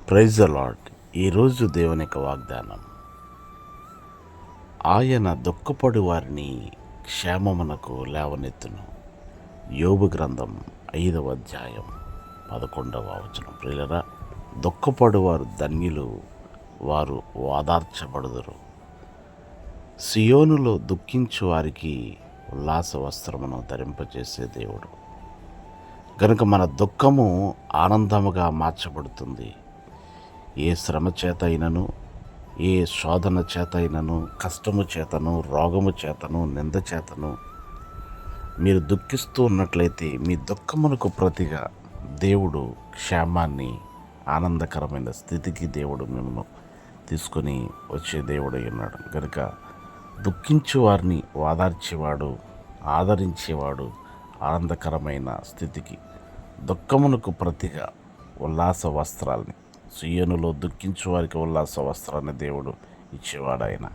Praise the lord. ఈరోజు దేవుని యొక్క వాగ్దానం, ఆయన దుఃఖపడు వారిని క్షేమమునకు లేవనెత్తును. యోబు గ్రంథం 5వ అధ్యాయం 11వ వచనం. ప్రియులరా, దుఃఖపడువారు ధన్యులు, వారు ఓదార్చబడుదురు. సియోనులో దుఃఖించు వారికి ఉల్లాస వస్త్రమును ధరింపజేసే దేవుడు గనుక మన దుఃఖము ఆనందముగా మార్చబడుతుంది. ఏ శ్రమ చేత అయినను, ఏ శోధన చేత అయినను, కష్టము చేతను, రోగము చేతను, నింద చేతను మీరు దుఃఖిస్తూ ఉన్నట్లయితే మీ దుఃఖమునకు ప్రతిగా దేవుడు క్షేమాన్ని, ఆనందకరమైన స్థితికి దేవుడు మిమ్మల్ని తీసుకొని వచ్చే దేవుడై ఉన్నాడు. కనుక దుఃఖించే వారిని ఓదార్చేవాడు, ఆదరించేవాడు, ఆనందకరమైన స్థితికి, దుఃఖమునకు ప్రతిగా ఉల్లాస వస్త్రాల్ని, సియోనులో దుఃఖించు వారికి ఉల్లాస వస్త్రాన్ని దేవుడు ఇచ్చేవాడు ఆయన.